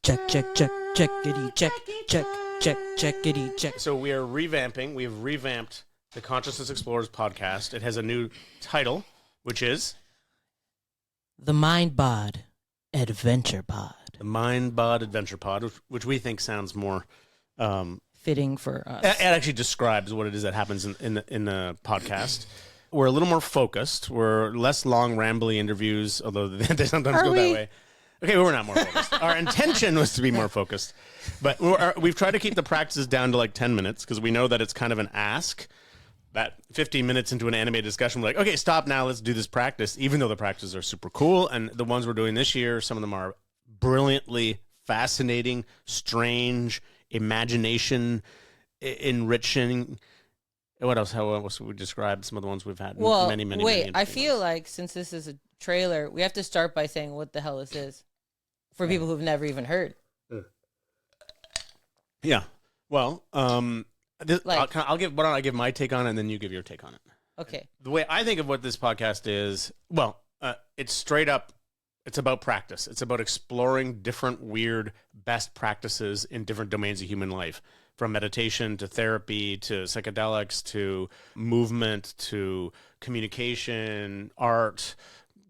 checkity, checkity, check. So we are revamping. We have revamped the Consciousness Explorers podcast. It has a new title, which is The Mind Bod Adventure Pod. the Mind Bod Adventure Pod, which we think sounds more Fitting for us. It actually describes what it is that happens in the podcast. We're a little more focused. We're less long, rambly interviews, although they sometimes go that way. Okay, we're not more focused. Our intention was to be more focused. But we've tried to keep the practices down to like 10 minutes because we know that it's kind of an ask. That 15 minutes into an animated discussion, we're like, okay, stop now, let's do this practice, even though the practices are super cool. And the ones we're doing this year, some of them are brilliantly fascinating, strange, imagination, enriching. What else? How else would we describe some of the ones we've had? Well, many. I feel like since this is a trailer, we have to start by saying what the hell this is for people who've never even heard. Yeah. Well, I'll give. Why don't I give my take on it, and then you give your take on it? Okay. The way I think of what this podcast is, it's straight up. It's about practice. It's about exploring different weird best practices in different domains of human life, from meditation to therapy to psychedelics to movement to communication, art,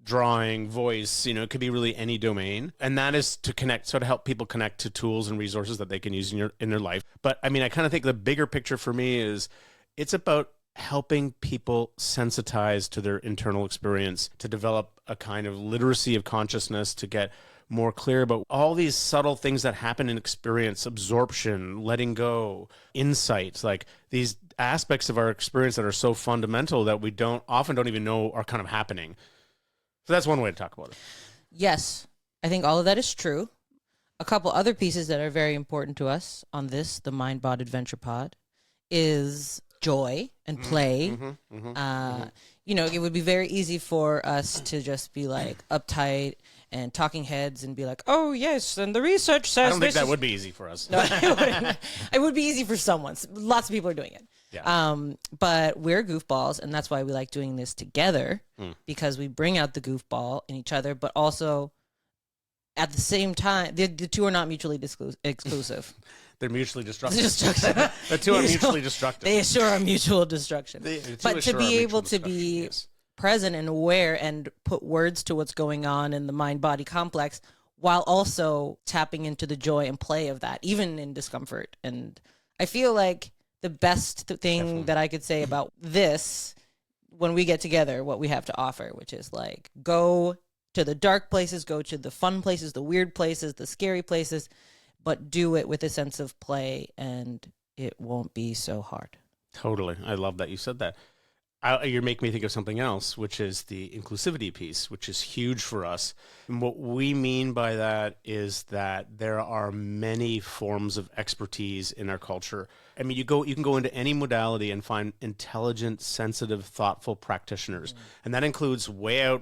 drawing, voice. It could be really any domain. And that is to connect, so to help people connect to tools and resources that they can use in their life. But I mean, I kind of think the bigger picture for me is it's about helping people sensitize to their internal experience, to develop a kind of literacy of consciousness, to get more clear about all these subtle things that happen in experience, absorption, letting go, insights, like these aspects of our experience that are so fundamental that we often don't even know are kind of happening. So that's one way to talk about it. Yes, I think all of that is true. A couple other pieces that are very important to us on this, the Mind Bod Adventure Pod, is joy and play. It would be very easy for us to just be like uptight and talking heads and be like, oh yes, and the research says I don't think that would be easy for us. No, it wouldn't. It would be easy for someone. Lots of people are doing it. Yeah. But we're goofballs, and that's why we like doing this together, because we bring out the goofball in each other, but also at the same time, the two are not mutually exclusive. They're mutually destructive. Destructive. The two are mutually destructive. They assure our mutual destruction. But to be able to be present and aware and put words to what's going on in the mind-body complex while also tapping into the joy and play of that, even in discomfort. And I feel like the best thing that I could say about this, when we get together, what we have to offer, which is like, go to the dark places, go to the fun places, the weird places, the scary places, but do it with a sense of play, and it won't be so hard. Totally. I love that you said that. You're making me think of something else, which is the inclusivity piece, which is huge for us. And what we mean by that is that there are many forms of expertise in our culture. I mean, you can go into any modality and find intelligent, sensitive, thoughtful practitioners. And that includes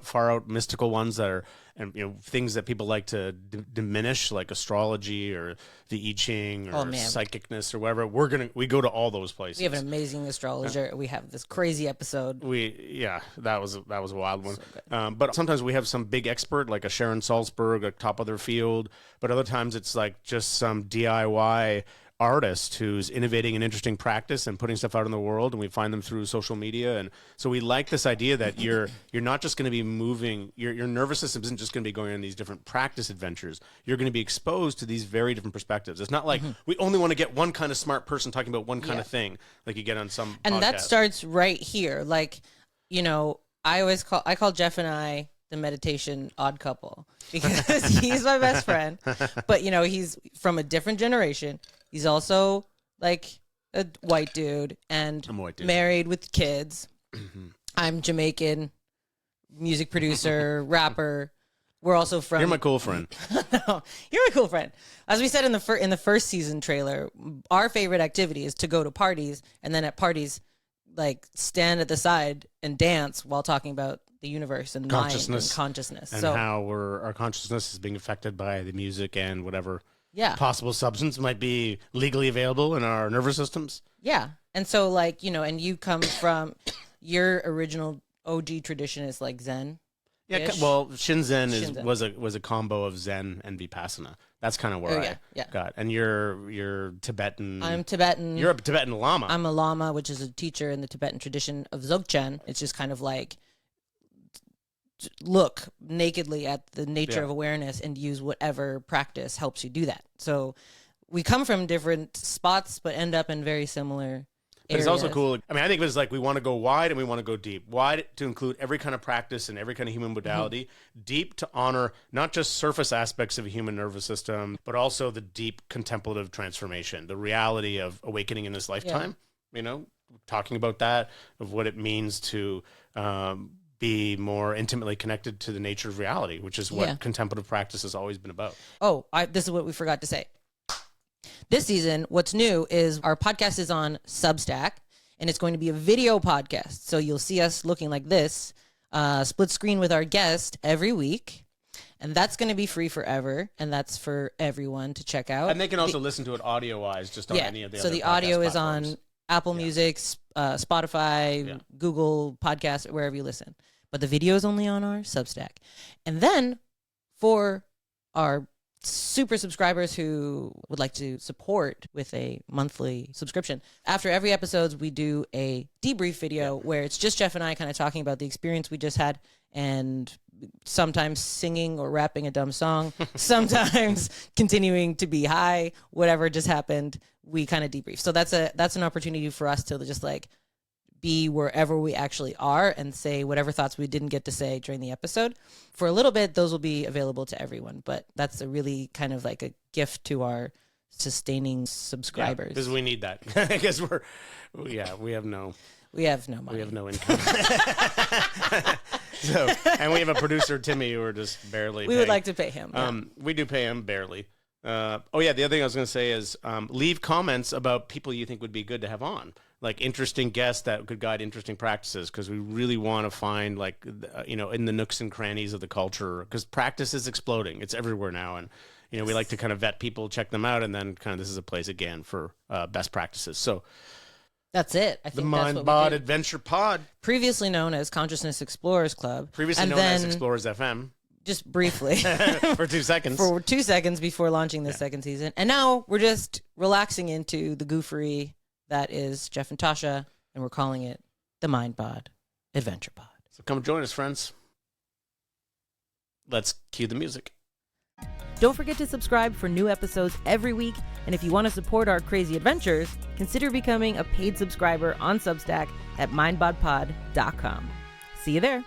far out mystical ones that are, things that people like to diminish, like astrology or the I Ching or psychicness or whatever. We go to all those places. We have an amazing astrologer. We have this crazy episode. That was a wild one. So but sometimes we have some big expert, like a Sharon Salzberg, a top of their field. But other times it's like just some DIY artist who's innovating an interesting practice and putting stuff out in the world, and we find them through social media. And so we like this idea that you're not just going to be moving, your nervous system isn't just going to be going on these different practice adventures. You're going to be exposed to these very different perspectives. It's not like we only want to get one kind of smart person talking about one kind of thing, like you get on some and podcast. That starts right here. Like, I call Jeff and I the meditation odd couple, because he's my best friend, but he's from a different generation. He's also like a white dude and married with kids. I'm Jamaican, music producer, rapper. We're also from. You're my cool friend. No, you're my cool friend. As we said in the first season trailer, our favorite activity is to go to parties, and then at parties, like, stand at the side and dance while talking about the universe and consciousness, mind and consciousness, and how our consciousness is being affected by the music and whatever possible substance might be legally available in our nervous systems. Yeah, and so like and you come from your original OG tradition is like Zen. Yeah, well, Shinzen was a combo of Zen and Vipassana. That's kind of where I got. And you're Tibetan. I'm Tibetan. You're a Tibetan Lama. I'm a Lama, which is a teacher in the Tibetan tradition of Dzogchen. It's just kind of like look nakedly at the nature of awareness and use whatever practice helps you do that. So we come from different spots, but end up in very similar areas. It's also cool. I mean, I think it's like we want to go wide and we want to go deep. Wide to include every kind of practice and every kind of human modality. Deep to honor not just surface aspects of a human nervous system, but also the deep contemplative transformation, the reality of awakening in this lifetime. You know, talking about that, of what it means to be more intimately connected to the nature of reality, which is what contemplative practice has always been about. Oh, this is what we forgot to say. This season, what's new is our podcast is on Substack, and it's going to be a video podcast. So you'll see us looking like this, split screen with our guest every week. And that's going to be free forever, and that's for everyone to check out. And they can also listen to it audio-wise, just on any of the other so the audio is on Apple Music, Spotify, Google Podcasts, wherever you listen. But the video is only on our Substack. And then for our super subscribers who would like to support with a monthly subscription, after every episode, we do a debrief video where it's just Jeff and I kind of talking about the experience we just had, and sometimes singing or rapping a dumb song, sometimes continuing to be high, whatever just happened, we kind of debrief. So that's an opportunity for us to just like be wherever we actually are and say whatever thoughts we didn't get to say during the episode. For a little bit, those will be available to everyone, but that's a really kind of like a gift to our sustaining subscribers. Because we need that. Because we have no money. We have no income. And we have a producer, Timmy, who are just barely We would like to pay him. We do pay him barely. The other thing I was going to say is leave comments about people you think would be good to have on, like interesting guests that could guide interesting practices, because we really want to find in the nooks and crannies of the culture, because practice is exploding. It's everywhere now. And, we like to kind of vet people, check them out, and then kind of this is a place again for best practices. So that's it. I think the Mind Bod Adventure Pod. Previously known as Consciousness Explorers Club. Previously known as Explorers FM. Just briefly. For 2 seconds. For 2 seconds before launching the second season. And now we're just relaxing into the goofery that is Jeff and Tasha, and we're calling it the Mind Bod Adventure Pod. So come join us, friends. Let's cue the music. Don't forget to subscribe for new episodes every week. And if you want to support our crazy adventures, consider becoming a paid subscriber on Substack at mindbodpod.com. See you there.